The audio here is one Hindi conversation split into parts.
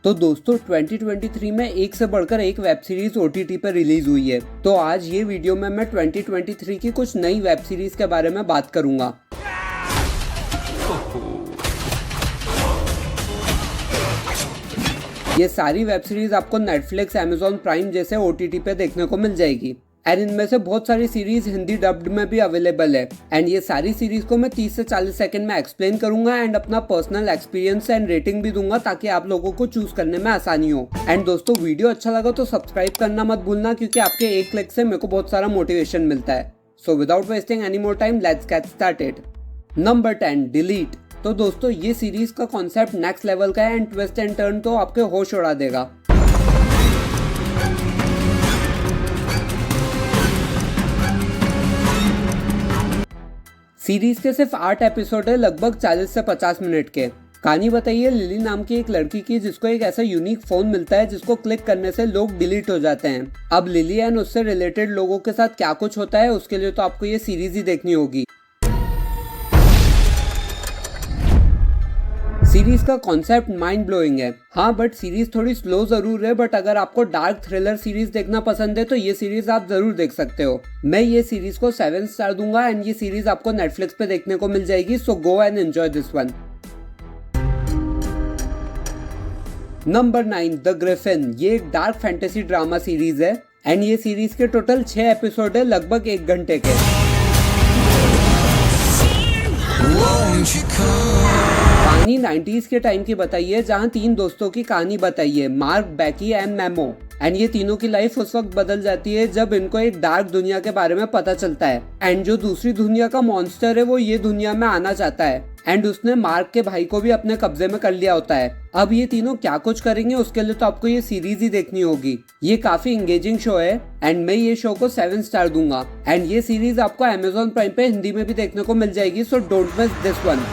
तो दोस्तों 2023 में एक से बढ़कर एक वेब सीरीज OTT पर रिलीज हुई है। तो आज ये वीडियो में मैं 2023 की कुछ नई वेब सीरीज के बारे में बात करूंगा। ये सारी वेब सीरीज आपको नेटफ्लिक्स, Amazon प्राइम जैसे OTT पे देखने को मिल जाएगी एंड इनमें से बहुत सारी सीरीज हिंदी डब्ड में भी अवेलेबल है एंड ये सारी सीरीज को मैं 30 से 40 सेकंड में एक्सप्लेन करूंगा एंड अपना पर्सनल एक्सपीरियंस एंड रेटिंग भी दूंगा ताकि आप लोगों को चूज करने में आसानी हो। एंड दोस्तों वीडियो अच्छा लगा तो सब्सक्राइब करना मत भूलना क्योंकि आपके एक क्लिक से मेरे को बहुत सारा मोटिवेशन मिलता है। So without wasting any more time let's get started. Number 10 delete. तो दोस्तों ये सीरीज का कॉन्सेप्ट नेक्स्ट लेवल का है एंड ट्विस्ट एंड टर्न तो आपके होश उड़ा देगा। सीरीज के सिर्फ 8 एपिसोड है, लगभग 40 से 50 मिनट के। कहानी बताइए लिली नाम की एक लड़की की जिसको एक ऐसा यूनिक फोन मिलता है जिसको क्लिक करने से लोग डिलीट हो जाते हैं। अब लिली एंड उससे रिलेटेड लोगों के साथ क्या कुछ होता है उसके लिए तो आपको ये सीरीज ही देखनी होगी। सीरीज का कॉन्सेप्ट माइंड ब्लोइंग है, हाँ बट सीरीज थोड़ी स्लो जरूर है, बट अगर आपको डार्क थ्रिलर सीरीज देखना पसंद है तो ये सीरीज आप जरूर देख सकते हो। मैं ये सीरीज को 7 स्टार दूंगा एंड ये सीरीज आपको नेटफ्लिक्स पे देखने को मिल जाएगी, so go and enjoy this one. Number 9 the Griffin. ये एक डार्क फैंटेसी ड्रामा सीरीज है एंड ये सीरीज के टोटल 6 एपिसोड है, लगभग 1 घंटे के। कहानी 90s के टाइम की बताई है जहाँ 3 दोस्तों की कहानी बताई है, Mark, Becky and Memo. And ये तीनों की लाइफ उस वक्त बदल जाती है जब इनको एक डार्क दुनिया के बारे में पता चलता है एंड जो दूसरी दुनिया का मॉन्स्टर है वो ये दुनिया में आना चाहता है एंड उसने मार्क के भाई को भी अपने कब्जे में कर लिया होता है। अब ये तीनों क्या कुछ करेंगे उसके लिए तो आपको ये सीरीज ही देखनी होगी। ये काफी एंगेजिंग शो है एंड मैं ये शो को 7 स्टार दूंगा एंड ये सीरीज आपको Amazon प्राइम पे हिंदी में भी देखने को मिल जाएगी, so don't miss this one.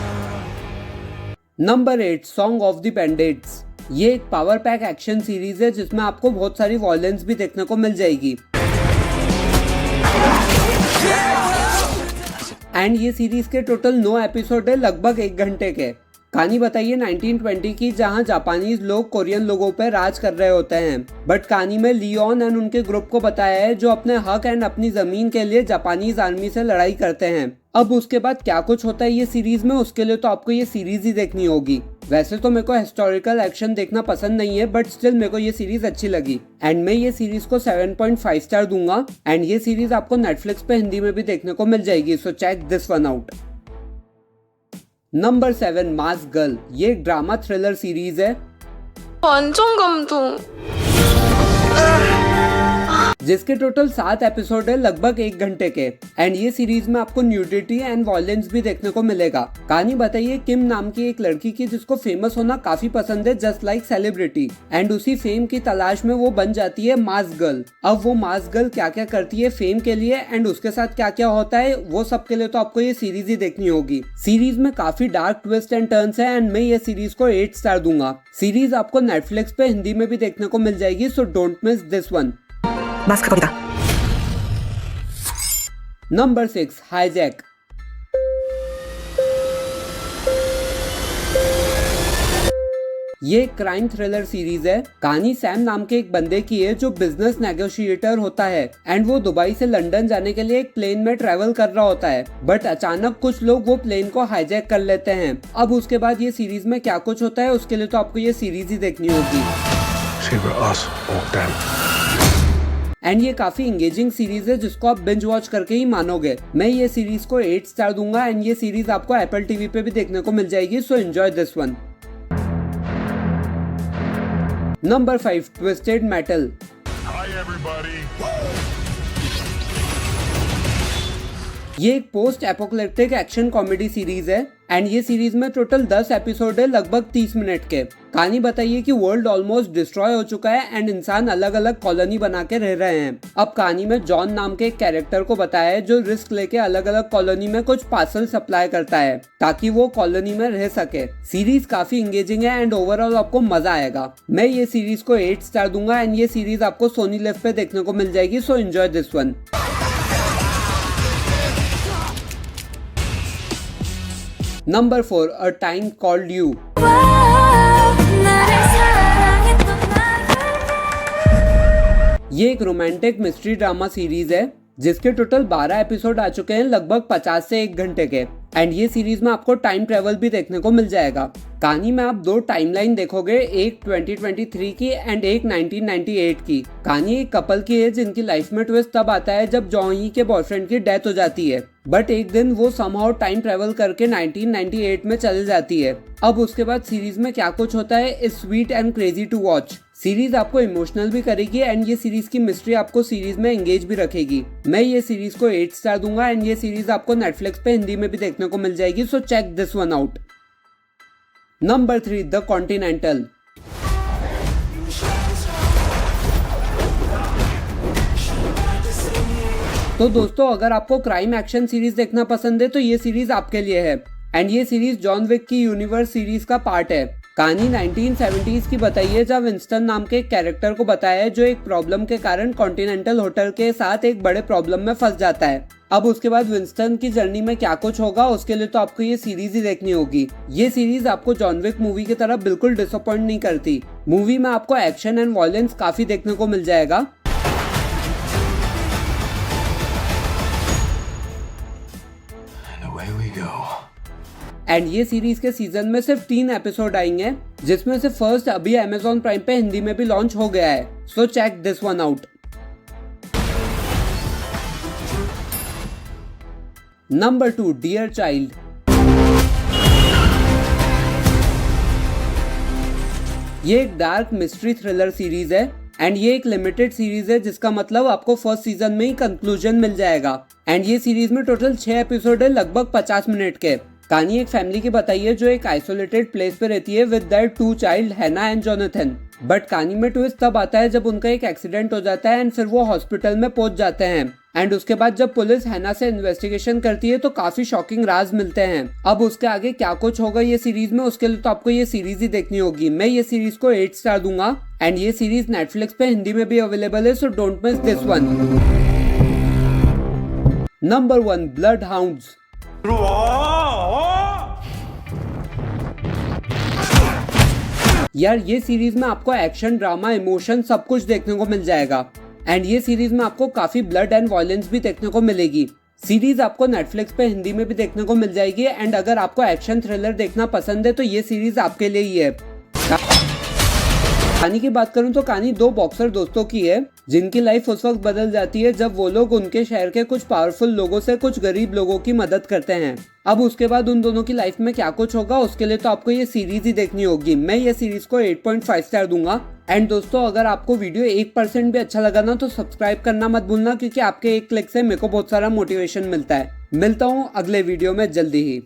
Number 8 song of the bandits. ये एक पावर पैक एक्शन सीरीज है जिसमें आपको बहुत सारी वॉयलेंस भी देखने को मिल जाएगी एंड ये सीरीज के टोटल 9 एपिसोड है, लगभग 1 घंटे के। कहानी बताइए 1920 की जहां जापानीज लोग कोरियन लोगों पर राज कर रहे होते हैं, बट कहानी में लियोन एंड उनके ग्रुप को बताया है जो अपने हक एंड अपनी जमीन के लिए जापानीज आर्मी से लड़ाई करते हैं। अब उसके बाद क्या कुछ होता है ये सीरीज में उसके लिए तो आपको ये सीरीज ही देखनी होगी। वैसे तो मेरे को हिस्टोरिकल एक्शन देखना पसंद नहीं है बट स्टिल मेरे को ये सीरीज अच्छी लगी एंड मैं ये सीरीज को 7.5 स्टार दूंगा एंड ये सीरीज आपको नेटफ्लिक्स पे हिंदी में भी देखने को मिल जाएगी, so check this one out. Number 7 mask girl. ये एक ड्रामा थ्रिलर सीरीज है 완전 감동. जिसके टोटल 7 एपिसोड है, लगभग 1 घंटे के एंड ये सीरीज में आपको न्यूडिटी एंड वायलेंस भी देखने को मिलेगा। कहानी बताइए किम नाम की एक लड़की की जिसको फेमस होना काफी पसंद है, जस्ट लाइक सेलिब्रिटी, एंड उसी फेम की तलाश में वो बन जाती है मास्क गर्ल। अब वो मास्क गर्ल क्या क्या करती है फेम के लिए एंड उसके साथ क्या क्या होता है वो सब के लिए तो आपको ये सीरीज ही देखनी होगी। सीरीज में काफी डार्क ट्विस्ट एंड टर्न्स है एंड मैं ये सीरीज को 8 स्टार दूंगा। सीरीज आपको नेटफ्लिक्स पे हिंदी में भी देखने को मिल जाएगी, so don't miss this one. 마스크 거리다. Number 6 hijack. ये एक क्राइम थ्रिलर सीरीज है। कहानी सैम नाम के एक बंदे की है जो बिजनेस नेगोशिएटर होता है एंड वो दुबई से लंदन जाने के लिए एक प्लेन में ट्रेवल कर रहा होता है, बट अचानक कुछ लोग वो प्लेन को हाईजैक कर लेते हैं। अब उसके बाद ये सीरीज में क्या कुछ होता है उसके लिए तो आपको ये सीरीज ही देखनी होगी एंड ये काफी एंगेजिंग सीरीज है जिसको आप बिंज वॉच करके ही मानोगे। मैं ये सीरीज को 8 स्टार दूंगा एंड ये सीरीज आपको एप्पल टीवी पे भी देखने को मिल जाएगी, so enjoy this one. Number 5 twisted metal. ये एक post apocalyptic action comedy series है एंड ये सीरीज में टोटल 10 एपिसोड है, लगभग 30 मिनट के। कहानी बताइए कि वर्ल्ड ऑलमोस्ट डिस्ट्रॉय हो चुका है एंड इंसान अलग अलग कॉलोनी बना के रह रहे हैं। अब कहानी में जॉन नाम के एक कैरेक्टर को बताया है जो रिस्क लेके अलग अलग कॉलोनी में कुछ पार्सल सप्लाई करता है ताकि वो कॉलोनी में रह सके। सीरीज काफी एंगेजिंग है एंड ओवरऑल आपको मजा आएगा। मैं ये सीरीज को 8 स्टार दूंगा एंड ये सीरीज आपको सोनी लिव पे देखने को मिल जाएगी, so enjoy this one. Number 4 A Time Called You। ये एक रोमांटिक मिस्ट्री ड्रामा सीरीज है जिसके टोटल 12 एपिसोड आ चुके हैं, लगभग 50 से 1 घंटे के। एंड ये सीरीज में आपको टाइम ट्रेवल भी देखने को मिल जाएगा। कहानी में आप 2 टाइमलाइन देखोगे, एक 2023 की एंड एक 1998 की। कहानी एक कपल की है जिनकी लाइफ में ट्विस्ट तब आता है जब जॉनी के बॉयफ्रेंड की डेथ हो जाती है, बट एक दिन वो समहाउ टाइम ट्रेवल करके 1998 में चली जाती है। अब उसके बाद सीरीज में क्या कुछ होता है is sweet and crazy to watch. Series आपको इमोशनल भी करेगी एंड ये सीरीज की मिस्ट्री आपको सीरीज में एंगेज भी रखेगी। मैं ये सीरीज को 8 स्टार दूंगा एंड ये सीरीज आपको नेटफ्लिक्स पे हिंदी में भी देखने को मिल जाएगी, so check this one out. Number 3, the continental. तो दोस्तों, अगर आपको क्राइम एक्शन सीरीज देखना पसंद है तो ये सीरीज आपके लिए है। एंड ये सीरीज जॉन विक की यूनिवर्स सीरीज का पार्ट है। कहानी 1970s की बताई है जब विंस्टन नाम के एक कैरेक्टर को बताया है जो एक प्रॉब्लम के कारण कॉन्टिनेंटल होटल के साथ एक बड़े प्रॉब्लम में फंस जाता है। अब उसके बाद विंस्टन की जर्नी में क्या कुछ होगा उसके लिए तो आपको ये सीरीज ही देखनी होगी। ये सीरीज आपको जॉन विक मूवी की तरह बिल्कुल डिसअपॉइंट नहीं करती। मूवी में आपको एक्शन एंड वायलेंस काफी देखने को मिल जाएगा। एंड ये सीरीज के सीजन में सिर्फ 3 एपिसोड आएंगे, जिसमें से फर्स्ट अभी Amazon प्राइम पे हिंदी में भी लॉन्च हो गया है, so check this one out. Number 2, dear child. ये एक डार्क मिस्ट्री थ्रिलर सीरीज है एंड ये एक लिमिटेड सीरीज है, जिसका मतलब आपको फर्स्ट सीजन में ही कंक्लूजन मिल जाएगा। एंड ये सीरीज में टोटल 6 एपिसोड है, लगभग 50 मिनट के। कहानी एक फैमिली की बताई है जो एक आइसोलेटेड प्लेस पे रहती है विद देयर 2 चाइल्ड, हैना एंड जोनाथन। बट कहानी में ट्विस्ट तब आता है जब उनका एक एक्सीडेंट हो जाता है एंड फिर वो हॉस्पिटल में पहुंच जाते हैं। एंड उसके बाद जब पुलिस हैना से इन्वेस्टिगेशन करती है तो काफी शॉकिंग राज मिलते हैं। अब उसके आगे क्या कुछ होगा ये सीरीज में, उसके लिए तो आपको ये सीरीज ही देखनी होगी। मैं ये सीरीज को 8 स्टार दूंगा एंड ये सीरीज नेटफ्लिक्स पे हिंदी में भी अवेलेबल है, सो don't miss this one. Number 1, blood hounds. यार ये सीरीज में आपको एक्शन, ड्रामा, इमोशन सब कुछ देखने को मिल जाएगा। एंड ये सीरीज में आपको काफी ब्लड एंड वायलेंस भी देखने को मिलेगी। सीरीज आपको नेटफ्लिक्स पे हिंदी में भी देखने को मिल जाएगी। एंड अगर आपको एक्शन थ्रिलर देखना पसंद है तो ये सीरीज आपके लिए ही है। कहानी की बात करूं तो कहानी 2 बॉक्सर दोस्तों की है जिनकी लाइफ उस वक्त बदल जाती है जब वो लोग उनके शहर के कुछ पावरफुल लोगों से कुछ गरीब लोगों की मदद करते हैं। अब उसके बाद उन दोनों की लाइफ में क्या कुछ होगा उसके लिए तो आपको ये सीरीज ही देखनी होगी। मैं ये सीरीज को 8.5 स्टार दूंगा। एंड दोस्तों, अगर आपको वीडियो 1% भी अच्छा लगा ना तो सब्सक्राइब करना मत भूलना, क्योंकि आपके एक क्लिक से मेरे को बहुत सारा मोटिवेशन मिलता है। मिलता हूँ अगले वीडियो में जल्दी ही।